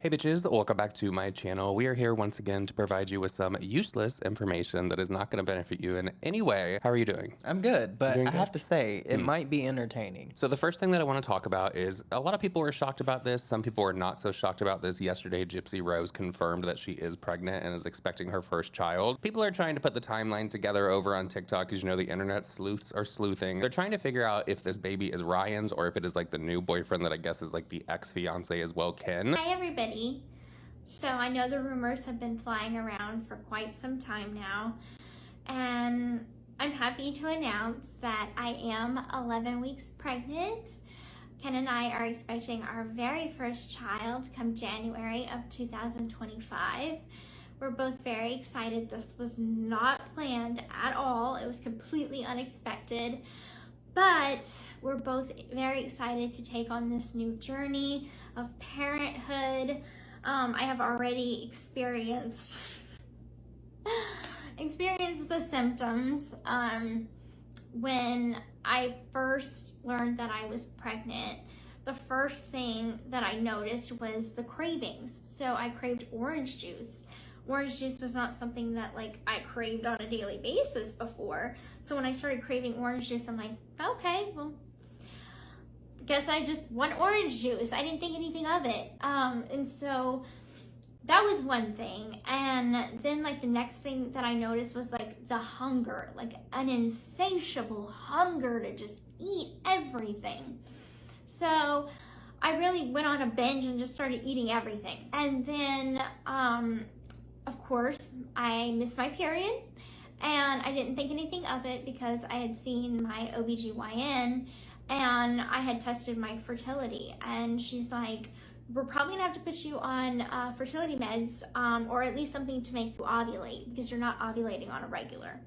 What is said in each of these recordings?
Hey bitches, welcome back to my channel. We are here once again to provide you with some useless information that is not going to benefit you in any way. How are you doing? I'm good, but doing I have good? to say, it might be entertaining. So the first thing that I want to talk about is a lot of people were shocked about this. Some people were not so shocked about this. Yesterday, Gypsy Rose confirmed that she is pregnant and is expecting her first child. People are trying to put the timeline together over on TikTok because you know the internet sleuths are sleuthing. They're trying to figure out if this baby is Ryan's or if it is like the new boyfriend that I guess is like the ex-fiance as well, Ken. Hi everybody. So I know the rumors have been flying around for quite some time now, and I'm happy to announce that I am 11 weeks pregnant. Ken and I are expecting our very first child come January of 2025. We're both very excited. This was not planned at all. It was completely unexpected. But we're both very excited to take on this new journey of parenthood. I have already experienced the symptoms. When I first learned that I was pregnant, the first thing that I noticed was the cravings. So I craved orange juice. Orange juice was not something that I craved on a daily basis before. So when I started craving orange juice, I'm like, okay, well, guess I just want orange juice. I didn't think anything of it. And so that was one thing. And then the next thing that I noticed was the hunger, an insatiable hunger to just eat everything. So I really went on a binge and just started eating everything. And then, of course, I missed my period, and I didn't think anything of it because I had seen my OBGYN and I had tested my fertility, and she's like, we're probably gonna have to put you on fertility meds, or at least something to make you ovulate because you're not ovulating on a regular.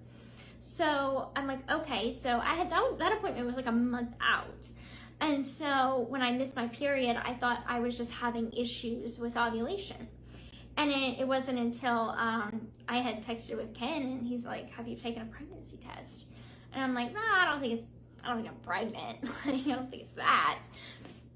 So I'm like, okay. So I had that appointment was a month out. And so when I missed my period, I thought I was just having issues with ovulation. And it wasn't until I had texted with Ken, and he's like, have you taken a pregnancy test? And I'm like, nah, I don't think I'm pregnant. I don't think it's that.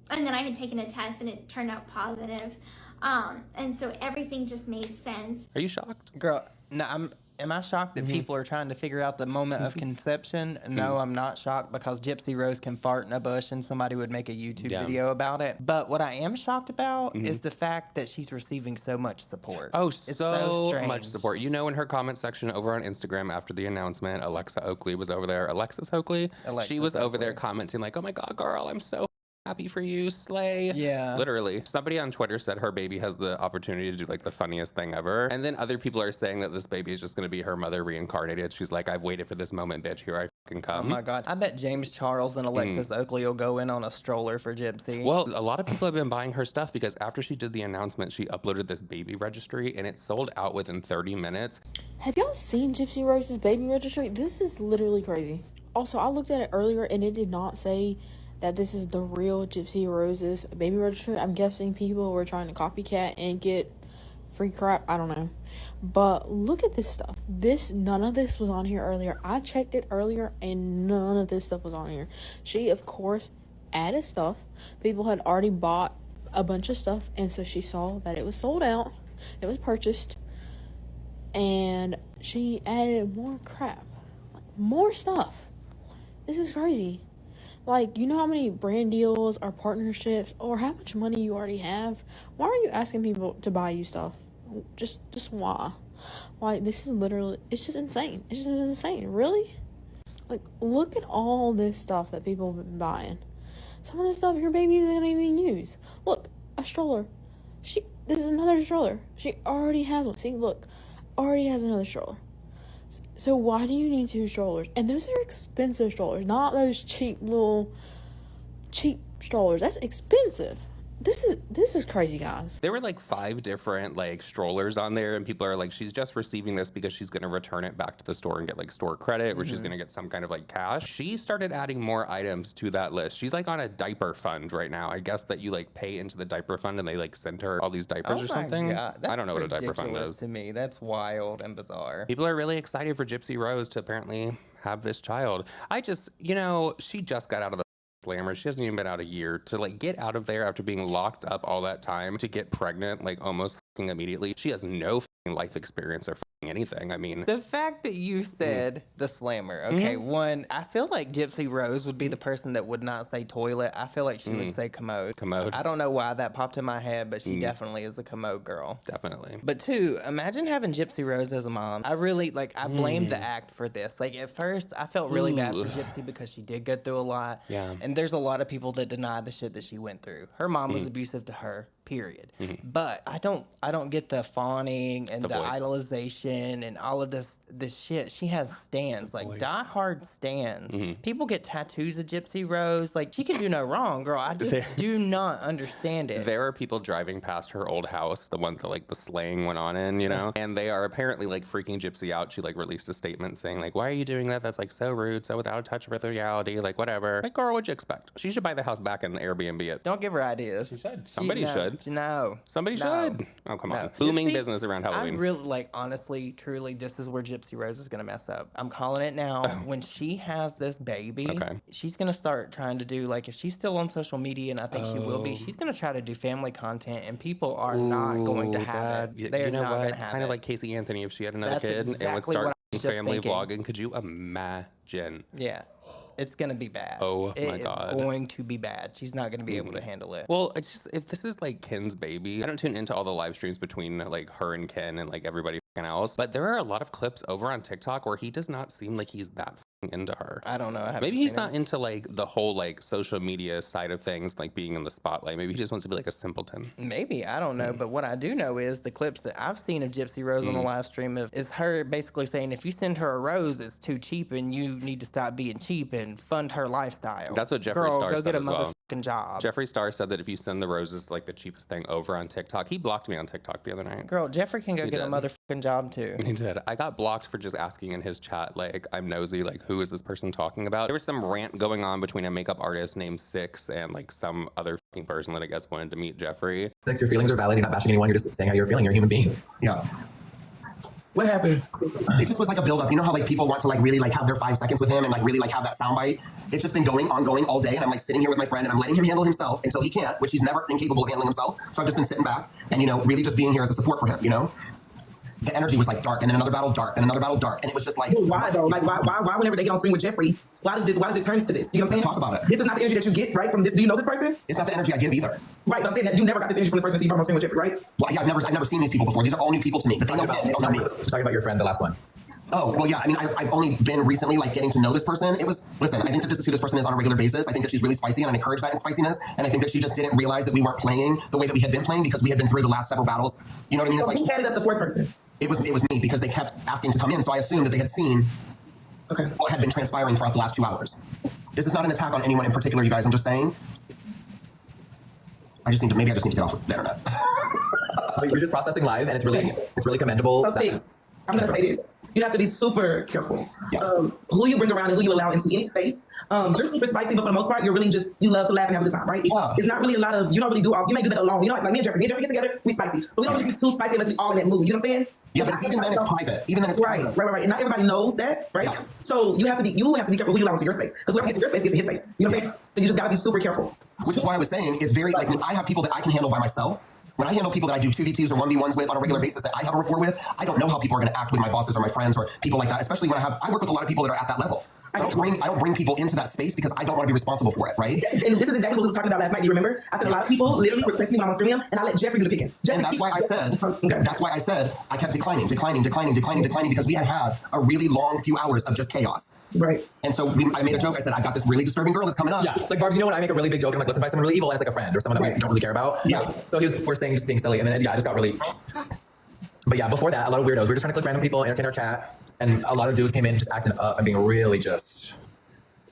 And then I had taken a test and it turned out positive. And so everything just made sense. Are you shocked? Girl, no, am I shocked that people are trying to figure out the moment of conception? No, I'm not shocked because Gypsy Rose can fart in a bush and somebody would make a YouTube video about it. But what I am shocked about is the fact that she's receiving so much support. Oh, it's so strange. much support. You know, in her comment section over on Instagram after the announcement, Alexa Oakley was over there. Alexis Oakley? She was over there commenting like, oh my God, girl, I'm so happy for you, slay. Yeah. Literally. Somebody on Twitter said her baby has the opportunity to do the funniest thing ever. And then other people are saying that this baby is just going to be her mother reincarnated. She's like, I've waited for this moment, bitch. Here I fucking come. Oh my God. I bet James Charles and Alexis Oakley will go in on a stroller for Gypsy. Well, a lot of people have been buying her stuff because after she did the announcement, she uploaded this baby registry and it sold out within 30 minutes. Have y'all seen Gypsy Rose's baby registry? This is literally crazy. Also, I looked at it earlier and it did not say that this is the real Gypsy Rose's baby registry. I'm guessing people were trying to copycat and get free crap. I don't know. But look at this stuff. None of this was on here earlier. I checked it earlier and none of this stuff was on here. She, of course, added stuff. People had already bought a bunch of stuff, and so she saw that it was sold out. It was purchased. And she added more crap. More stuff. This is crazy. You know how many brand deals or partnerships or how much money you already have? Why are you asking people to buy you stuff? Just why? This is literally, it's just insane. It's just insane. Really? Look at all this stuff that people have been buying. Some of this stuff your baby isn't going to even use. Look, a stroller. This is another stroller. She already has one. See, look, already has another stroller. So why do you need 2 strollers? And those are expensive strollers, not those cheap strollers. That's expensive. This is crazy, guys. There were 5 different strollers on there, and people are like, she's just receiving this because she's going to return it back to the store and get store credit, or she's going to get some kind of cash. She started adding more items to that list. She's on a diaper fund right now. I guess that you pay into the diaper fund and they send her all these diapers or something. God. I don't know what a diaper fund is. To me, that's wild and bizarre. People are really excited for Gypsy Rose to apparently have this child. She just got out of the slammer. She hasn't even been out a year. To like get out of there after being locked up all that time to get pregnant like almost immediately. She has no life experience or anything. I mean, the fact that you said the slammer, okay, one, I feel like Gypsy Rose would be the person that would not say toilet. I feel like she would say commode. Commode. I don't know why that popped in my head, but she definitely is a commode girl. Definitely. But two, imagine having Gypsy Rose as a mom. I really, like, I blamed the act for this. Like, at first, I felt really bad for Gypsy because she did go through a lot. Yeah. And there's a lot of people that deny the shit that she went through. Her mom was abusive to her. Period. But I don't get the fawning and the voice. idolization and all of this shit. She has stands, like diehard stands. People get tattoos of Gypsy Rose. Like, she can do no wrong, girl. I just do not understand it. There are people driving past her old house, the one that like the slaying went on in, you know, and they are apparently like freaking Gypsy out. She like released a statement saying like, why are you doing that? That's like so rude, so without a touch of reality, like whatever. Like, girl, what'd you expect? She should buy the house back and Airbnb it. Don't give her ideas. She should. Somebody should. No. Somebody should. Oh, come on. No. Booming Gypsy, business around Halloween. I really, like, honestly, truly, this is where Gypsy Rose is going to mess up. I'm calling it now. When she has this baby, she's going to start trying to do, like, if she's still on social media, and I think she will be, she's going to try to do family content, and people are not going to have it. They're you know not what? going to have Kind of it. like Casey Anthony if she had another That's kid and would exactly start what I was just family thinking. vlogging. Could you imagine? Yeah. It's going to be bad. Oh, my God. It's going to be bad. She's not going to be able to handle it. Well, it's just, if this is like Ken's baby, I don't tune into all the live streams between like her and Ken and like everybody else, but there are a lot of clips over on TikTok where he does not seem like he's that into her. I don't know. I haven't Maybe he's seen not him. into like the whole like social media side of things, like being in the spotlight. Maybe he just wants to be like a simpleton. Maybe, I don't know. But what I do know is the clips that I've seen of Gypsy Rose on the live stream is her basically saying if you send her a rose, it's too cheap and you need to stop being cheap and fund her lifestyle. That's what Jeffree Girl, Star go said get a as well. motherfucking job. Jeffree Star said that if you send the roses like the cheapest thing over on TikTok, he blocked me on TikTok the other night. Girl, Jeffree can go get a did. motherfucking job too. He did. I got blocked for just asking in his chat, like, I'm nosy, like, who is this person talking about? There was some rant going on between a makeup artist named Six and, like, some other fucking person that I guess wanted to meet Jeffree. Six, your feelings are valid. You're not bashing anyone. You're just saying how you're feeling. You're a human being. Yeah. What happened? It just was like a build-up. You know how like people want to like really like have their 5 seconds with him and like really like have that soundbite? It's just been ongoing all day, and I'm like sitting here with my friend and I'm letting him handle himself until he can't, which he's never incapable of handling himself. So I've just been sitting back and, you know, really just being here as a support for him, you know? The energy was like dark, and then another battle dark, and another battle dark, and it was just like, why though? Like why whenever they get on screen with Jeffree, why does it turn to this? You know what I'm saying? Let's talk about it. This is not the energy that you get, right, from this. Do you know this person? it's not the energy I give either. Right, but I'm saying that you never got this energy from this person until you brought on screen with Jeffree, right? Well, yeah, I've never seen these people before. These are all new people to me, but they know him, they don't know me. Just talking about your friend, the last one. Oh, well, yeah, I mean, I've only been recently, like, getting to know this person. Listen, I think that this is who this person is on a regular basis. I think that she's really spicy, and I encourage that in spiciness, and I think that she just didn't realize that we weren't playing the way that we had been playing because we had been through the last several battles. You know what I mean? It's So like, who added up the fourth person? it was me because they kept asking to come in, so I assumed that they had seen Okay. what had been transpiring throughout the last 2 hours. This is not an attack on anyone in particular, you guys. I'm just saying. Maybe I just need to get off of the internet. You're just processing live, and it's really commendable. So Six, I'm gonna say this. You have to be super careful Yeah. of who you bring around and who you allow into any space. You're super spicy, but for the most part, you're really just, you love to laugh and have a good time, right? Yeah. It's not really a lot of, you don't really do all, you may do that alone. You know, like me and Jeffree get together, we spicy. But we don't really be too spicy unless we all in that mood. You know what I'm saying? Yeah, but even then it's private. Even then it's Right. private. And not everybody knows that, right? Yeah. So you have to be careful who you allow into your space. Because whoever gets in your space gets in his space. You know what I'm saying? So you just gotta be super careful. Which is why I was saying it's very, like, when I have people that I can handle by myself, when I handle people that I do 2v2s or 1v1s with on a regular basis that I have a rapport with, I don't know how people are going to act with my bosses or my friends or people like that, especially when I work with a lot of people that are at that level. I don't bring people into that space because I don't want to be responsible for it, right? And this is exactly what we were talking about last night. Do you remember? I said a lot of people literally request me when I'm on stream, and I let Jeffree do the picking. And that's why I said I kept declining because we had a really long few hours of just chaos. Right. And so I made a joke. I said, I got this really disturbing girl that's coming up. Yeah, like Barbs, you know when I make a really big joke and I'm like, let's invite someone really evil, and it's like a friend or someone that we don't really care about. Yeah. So we're saying just being silly, and then I just got really. But yeah, before that, a lot of weirdos. We were just trying to click random people, entertain our chat, and a lot of dudes came in just acting up and being really just.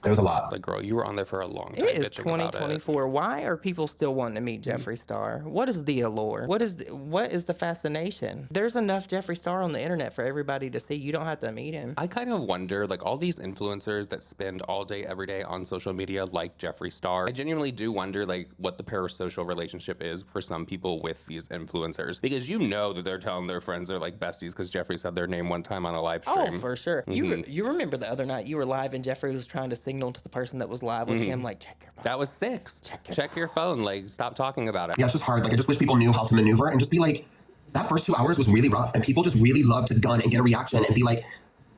There was a lot. Like, girl, you were on there for a long time. It is bitching about 2024. Why are people still wanting to meet Jeffree Star? What is the allure? What is the fascination? There's enough Jeffree Star on the internet for everybody to see. You don't have to meet him. I kind of wonder, like, all these influencers that spend all day, every day on social media, like Jeffree Star, I genuinely do wonder, like, what the parasocial relationship is for some people with these influencers. Because you know that they're telling their friends they're, like, besties because Jeffree said their name one time on a live stream. Oh, for sure. You remember the other night you were live and Jeffree was trying to sing signal to the person that was live with him, like, check your phone. That was 6. Check your phone. Like, stop talking about it. Yeah, it's just hard. Like, I just wish people knew how to maneuver and just be like, that first 2 hours was really rough. And people just really love to gun and get a reaction and be like,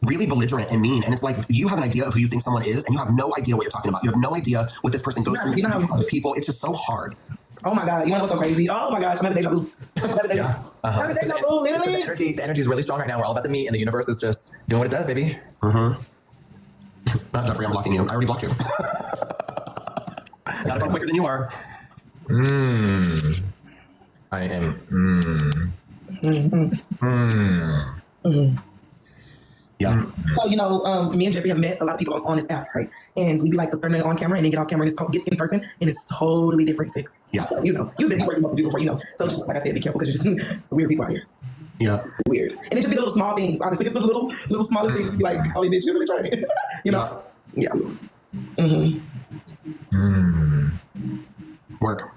really belligerent and mean. And it's like, you have an idea of who you think someone is, and you have no idea what you're talking about. You have no idea what this person goes through with other people. It's just so hard. Oh my God, you know what's so crazy? Oh my gosh, I'm having deja vu. Yeah. The energy is really strong right now. We're all about to meet, and the universe is just doing what it does, baby. Not Jeffrey, I'm blocking you. I already blocked you. Gotta go quicker than you are. I am. Yeah. So, you know, me and Jeffrey have met a lot of people on this app, right? And we be like a certain on camera and then get off camera and just get in person, and it's totally different sex. Yeah. You know, you've been working with people before, you know. So just like I said, be careful because you're just some weird people out here. Yeah. Weird. And it just be the little small things, honestly. It's the little smallest things. You be like, oh, bitch, you're really trying it. You know? Yeah. Work.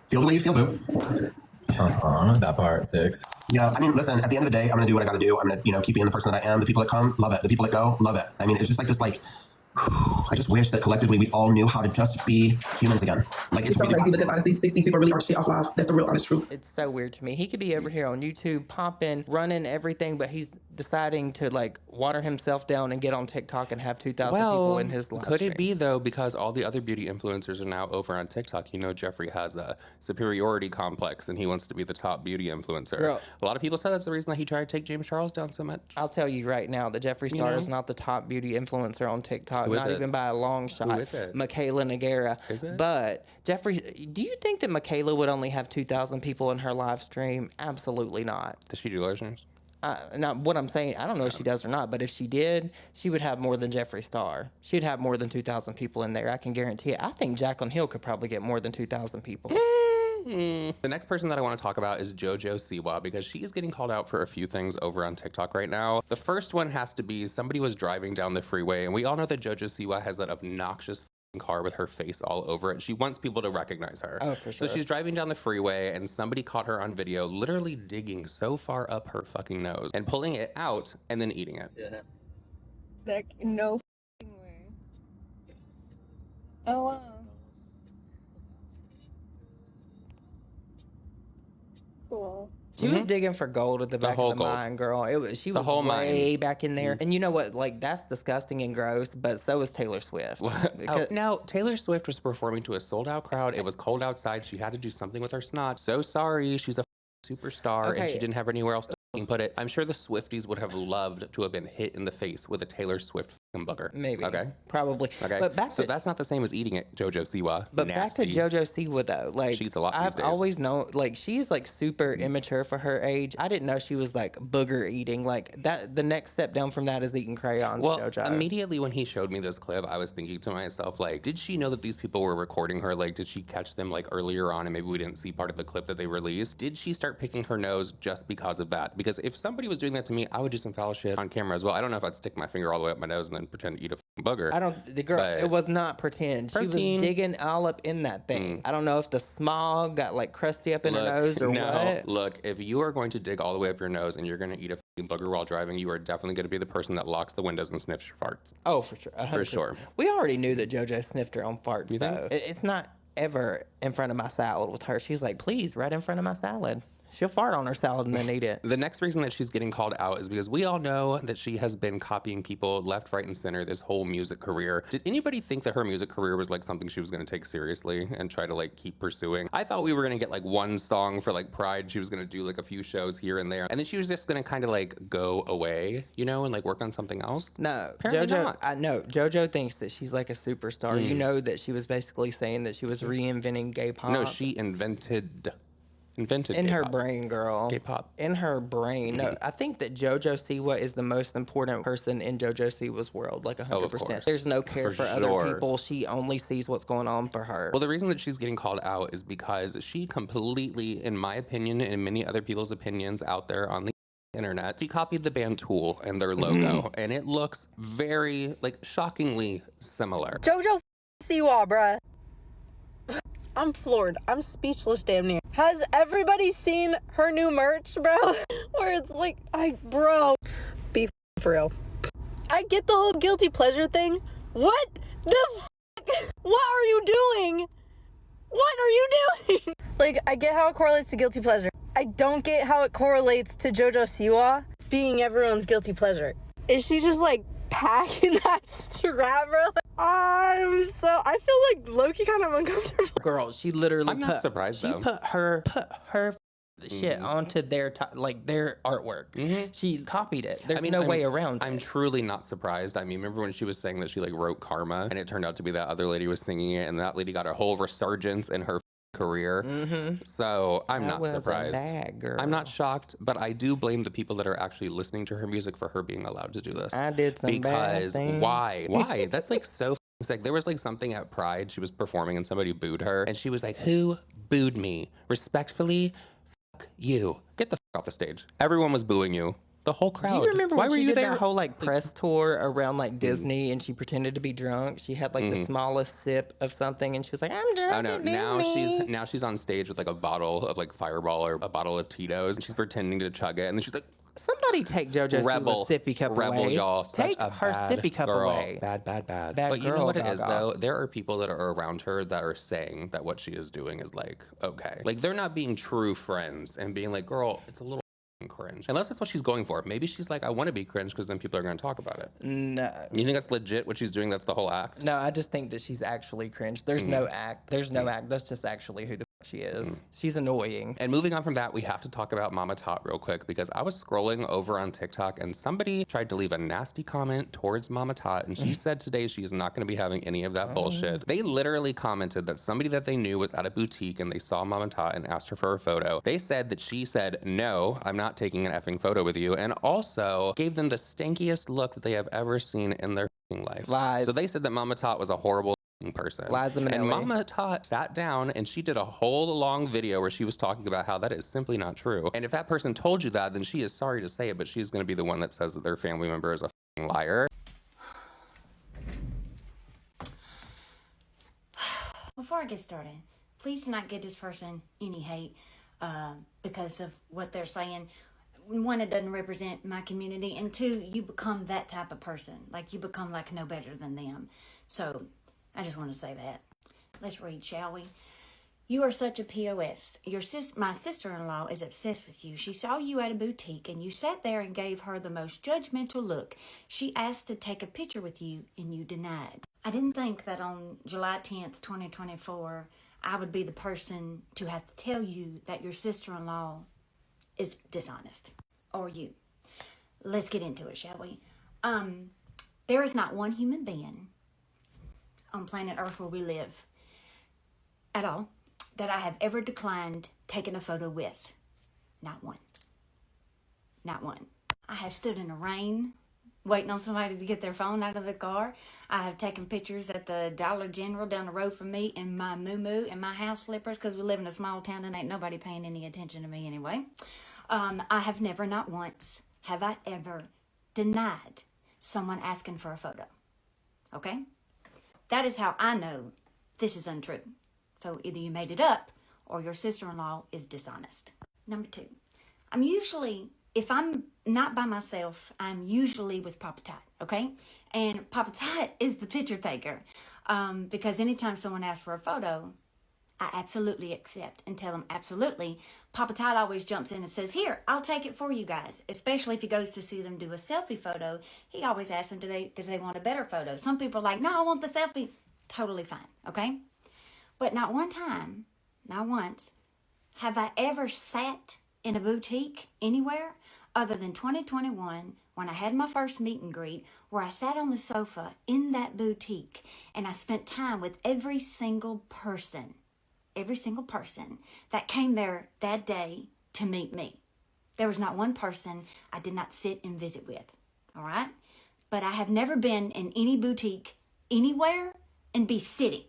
Feel the way you feel, boo. That part, 6. Yeah, I mean, listen, at the end of the day, I'm going to do what I got to do. I'm going to, keep being the person that I am. The people that come, love it. The people that go, love it. I mean, it's just like this, like, I just wish that collectively we all knew how to just be humans again. Like, it's so really crazy because honestly, 60 people really are shit off live. That's the real honest truth. It's so weird to me. He could be over here on YouTube, popping, running everything, but he's deciding to, like, water himself down and get on TikTok and have 2,000 people in his live could it be, streams. though, because all the other beauty influencers are now over on TikTok? Jeffrey has a superiority complex, and he wants to be the top beauty influencer. Girl. A lot of people said that's the reason that he tried to take James Charles down so much. I'll tell you right now that Jeffree Star is not the top beauty influencer on TikTok, Who is not it? even by a long shot. Who is it? Michaela Nagara. Is it? But Jeffree, do you think that Michaela would only have 2,000 people in her live stream? Absolutely not. Does she do live streams? Not what I'm saying. I don't know if she does or not, but if she did, she would have more than Jeffree Star. She'd have more than 2,000 people in there. I can guarantee it. I think Jaclyn Hill could probably get more than 2,000 people. The next person that I want to talk about is JoJo Siwa, because she is getting called out for a few things over on TikTok right now. The first one has to be somebody was driving down the freeway, and we all know that JoJo Siwa has that obnoxious car with her face all over it. She wants people to recognize her. Oh, for sure. So she's driving down the freeway, and somebody caught her on video literally digging so far up her fucking nose and pulling it out and then eating it. Yeah. Like, no way. Oh, wow. Cool. She was digging for gold at the back whole of the gold. mine, girl. She was whole way mine. back in there. And you know what? Like, that's disgusting and gross, but so is Taylor Swift. Because- Now, Taylor Swift was performing to a sold-out crowd. It was cold outside. She had to do something with her snot. So sorry. She's a superstar, and Okay. she didn't have anywhere else to put it. I'm sure the Swifties would have loved to have been hit in the face with a Taylor Swift booger. Maybe. Okay. Probably. Okay. But back so to that's not the same as eating it, JoJo Siwa. But Nasty. back to JoJo Siwa though, like She eats a lot these I've days. always known, like she's like super immature for her age. I didn't know she was like booger eating. Like that, the next step down from that is eating crayons. Well, JoJo. immediately when he showed me this clip, I was thinking to myself, like, did she know that these people were recording her? Like, did she catch them like earlier on and maybe we didn't see part of the clip that they released? Did she start picking her nose just because of that? Because if somebody was doing that to me, I would do some foul shit on camera as well. I don't know if I'd stick my finger all the way up my nose and then pretend to eat a booger. The girl, but- it was not pretend. She Protein. was digging all up in that thing. I don't know if the smog got like crusty up in her nose or what. Look, if you are going to dig all the way up your nose and you're going to eat a f***ing booger while driving, you are definitely going to be the person that locks the windows and sniffs your farts. Oh, for sure. 100%. For sure. We already knew that JoJo sniffed her own farts You think? though. It's not ever in front of my salad with her. She's like, please, right in front of my salad. She'll fart on her salad and then eat it. The next reason that she's getting called out is because we all know that she has been copying people left, right, and center this whole music career. Did anybody think that her music career was like something she was going to take seriously and try to like keep pursuing? I thought we were going to get like one song for like Pride. She was going to do like a few shows here and there. And then she was just going to kind of like go away, you know, and like work on something else. No, Apparently JoJo. not. I know JoJo thinks that she's like a superstar. You know that she was basically saying that she was reinventing gay pop. No, she invented in her K-pop. brain, girl. K-pop. In her brain. No, I think that JoJo Siwa is the most important person in JoJo Siwa's world. Like 100%. course. There's no care For for other sure. people. She only sees what's going on for her. Well, the reason that she's getting called out is because she completely, in my opinion, and many other people's opinions out there on the internet, she copied the band Tool and their logo, and it looks very, like, shockingly similar. JoJo Siwa, bruh. I'm floored. I'm speechless damn near. Has everybody seen her new merch, bro? Where it's like, bro, be for real. I get the whole guilty pleasure thing. What the fuck? What are you doing? What are you doing? Like, I get how it correlates to guilty pleasure. I don't get how it correlates to JoJo Siwa being everyone's guilty pleasure. Is she just like packing that strap, bro? I feel like low-key kind of uncomfortable. Girl, she literally I'm not surprised, she though. put her shit onto their their artwork. She copied it. There's no way around it. I'm truly not surprised. I mean, remember when she was saying that she like wrote Karma, and it turned out to be that other lady was singing it, and that lady got a whole resurgence in her career. So I'm not surprised. I'm not shocked, but I do blame the people that are actually listening to her music for her being allowed to do this. I did some bad things. Why? That's like so sick. There was like something at Pride. She was performing and somebody booed her, and she was like, "Who booed me? Respectfully, fuck you. Get the fuck off the stage." Everyone was booing you. The whole crowd. Do you remember Why when were she you did there? that whole like press tour around like Disney and she pretended to be drunk? She had like the smallest sip of something and she was like, "I'm drunk." Oh no! Now she's on stage with like a bottle of like Fireball or a bottle of Tito's, and she's pretending to chug it, and then she's like, Somebody take JoJo Siwa's sippy cup away. Y'all. Take Such a her bad sippy cup girl. away. Bad. Bad But you know girl, what it is, Gaga. though? There are people that are around her that are saying that what she is doing is like, okay. Like, they're not being true friends and being like, girl, it's a little cringe. Unless that's what she's going for. Maybe she's like, I want to be cringe because then people are going to talk about it. No. You think that's legit what she's doing? That's the whole act? No, I just think that she's actually cringe. There's no act. There's no act. That's just actually who the fuck she is. She's annoying. And moving on from that, we have to talk about Mama Tot real quick because I was scrolling over on TikTok and somebody tried to leave a nasty comment towards Mama Tot, and she said today she is not going to be having any of that bullshit. They literally commented that somebody that they knew was at a boutique and they saw Mama Tot and asked her for a photo. They said that she said, "No, I'm not taking an effing photo with you," and also gave them the stinkiest look that they have ever seen in their life. Lies. So they said that Mama Tot was a horrible person. Liza And Minnelli. Mama Tot sat down and she did a whole long video where she was talking about how that is simply not true. And if that person told you that, then she is sorry to say it, but she's going to be the one that says that their family member is a liar. Before I get started, please do not give this person any hate because of what they're saying. One, it doesn't represent my community, and two, you become that type of person. Like, you become like no better than them. So I just want to say that. Let's read, shall we? You are such a POS. My sister-in-law is obsessed with you. She saw you at a boutique and you sat there and gave her the most judgmental look. She asked to take a picture with you and you denied. I didn't think that on July 10th, 2024, I would be the person to have to tell you that your sister-in-law is dishonest. Or you. Let's get into it, shall we? There is not one human being on planet Earth where we live at all that I have ever declined taking a photo with. Not one. Not one. I have stood in the rain waiting on somebody to get their phone out of the car. I have taken pictures at the Dollar General down the road from me in my moo-moo and my house slippers because we live in a small town and ain't nobody paying any attention to me anyway. I have never, not once, have I ever denied someone asking for a photo. Okay? That is how I know this is untrue. So either you made it up or your sister-in-law is dishonest. Number two, I'm usually, if I'm not by myself, I'm usually with Papa Tot, okay? And Papa Tot is the picture taker because anytime someone asks for a photo, I absolutely accept and tell them absolutely. Papa Tot always jumps in and says, "Here, I'll take it for you guys." Especially if he goes to see them do a selfie photo, he always asks them, do they want a better photo? Some people are like, "No, I want the selfie." Totally fine, okay? But not one time, not once, have I ever sat in a boutique anywhere other than 2021 when I had my first meet and greet where I sat on the sofa in that boutique and I spent time with every single person that came there that day to meet me. There was not one person I did not sit and visit with, all right? But I have never been in any boutique anywhere and be sitting,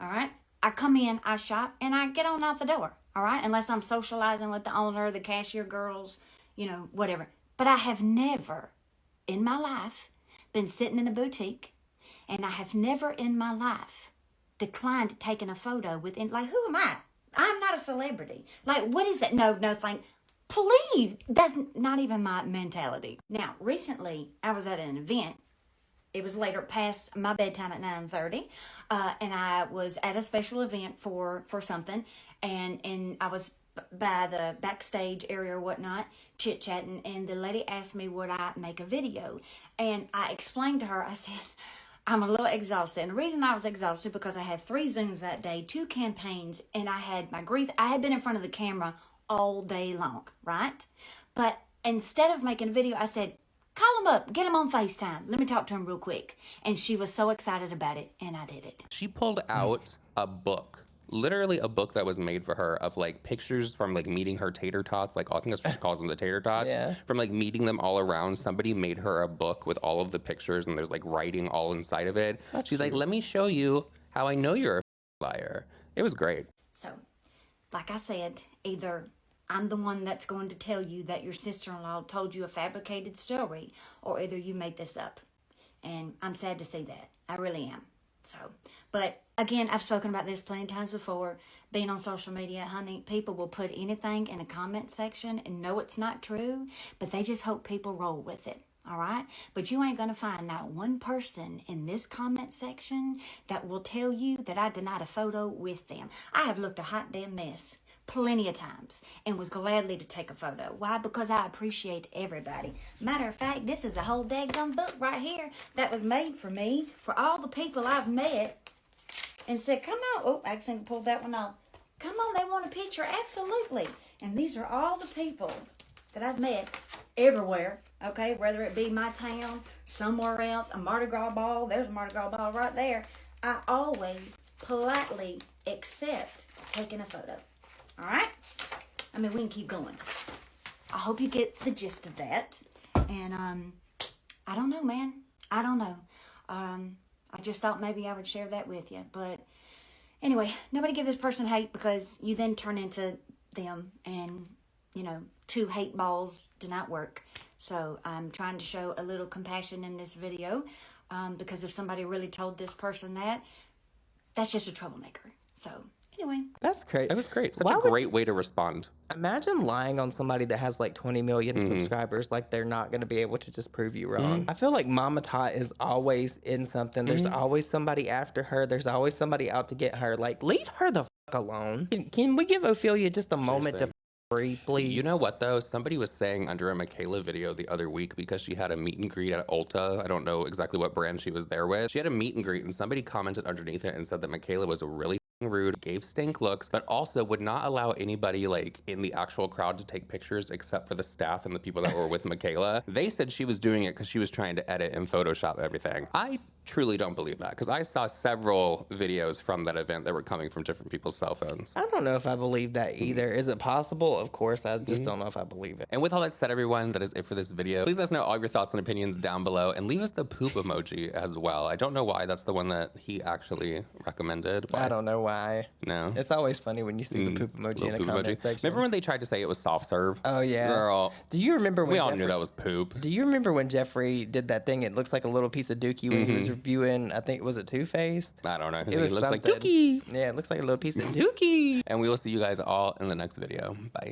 all right? I come in, I shop, and I get on out the door, all right? Unless I'm socializing with the owner, the cashier girls, whatever. But I have never in my life been sitting in a boutique, and I have never in my life declined taking a photo with, like, who am I? I'm not a celebrity. Like, what is that? No, thank. Please, that's not even my mentality. Now, recently, I was at an event. It was later past my bedtime at 9:30, and I was at a special event for something, and I was by the backstage area or whatnot, chit-chatting, and the lady asked me would I make a video, and I explained to her, I said, I'm a little exhausted, and the reason I was exhausted because I had 3 Zooms that day, 2 campaigns, and I had I had been in front of the camera all day long, right? But instead of making a video, I said, call him up, get him on FaceTime. Let me talk to him real quick. And she was so excited about it, and I did it. She pulled out a book, literally a book that was made for her of like pictures from like meeting her tater tots. Like, I think that's what she calls them, the tater tots. Yeah. From like meeting them all around. Somebody made her a book with all of the pictures, and there's like writing all inside of it. She's like, let me show you how I know you're a liar. It was great. So, like I said, either I'm the one that's going to tell you that your sister-in-law told you a fabricated story, or either you made this up. And I'm sad to see that. I really am. So, but again, I've spoken about this plenty of times before. Being on social media, honey, people will put anything in a comment section and know it's not true, but they just hope people roll with it. All right? But you ain't going to find not one person in this comment section that will tell you that I denied a photo with them. I have looked a hot damn mess plenty of times and was gladly to take a photo. Why? Because I appreciate everybody. Matter of fact, this is a whole daggone book right here that was made for me, for all the people I've met and said, come on. Oh, I accidentally pulled that one off. Come on, they want a picture. Absolutely. And these are all the people that I've met everywhere, okay? Whether it be my town, somewhere else, a Mardi Gras ball. There's a Mardi Gras ball right there. I always politely accept taking a photo. All right? I mean, we can keep going. I hope you get the gist of that. And I don't know, man. I don't know. I just thought maybe I would share that with you. But anyway, nobody give this person hate, because you then turn into them, and, you know, 2 hate balls do not work. So I'm trying to show a little compassion in this video, because if somebody really told this person that, that's just a troublemaker. So anyway. That's great. It was great. Such a great way to respond. Imagine lying on somebody that has like 20 million subscribers, like they're not going to be able to just prove you wrong. I feel like Mama Tot is always in something. There's always somebody after her. There's always somebody out to get her. Like, leave her the fuck alone. Can we give Ophelia just a moment to breathe, please? You know what, though? Somebody was saying under a Michaela video the other week, because she had a meet and greet at Ulta. I don't know exactly what brand she was there with. She had a meet and greet, and somebody commented underneath it and said that Michaela was a really rude, gave stink looks, but also would not allow anybody like in the actual crowd to take pictures except for the staff and the people that were with Michaela. They said she was doing it because she was trying to edit and Photoshop everything. I truly don't believe that, because I saw several videos from that event that were coming from different people's cell phones. I don't know if I believe that either. Is it possible? Of course. I just don't know if I believe it. And with all that said, everyone, that is it for this video. Please let us know all your thoughts and opinions down below, and leave us the poop emoji as well. I don't know why that's the one that he actually recommended. I don't know why. No. It's always funny when you see the poop emoji in a comment section. Remember when they tried to say it was soft serve? Oh, yeah. Girl. Do you remember when we all knew that was poop. Do you remember when Jeffrey did that thing? It looks like a little piece of dookie when he was reviewing, I think, was it Two-Faced? I don't know. It looks like dookie. Yeah, it looks like a little piece of dookie. And we will see you guys all in the next video. Bye.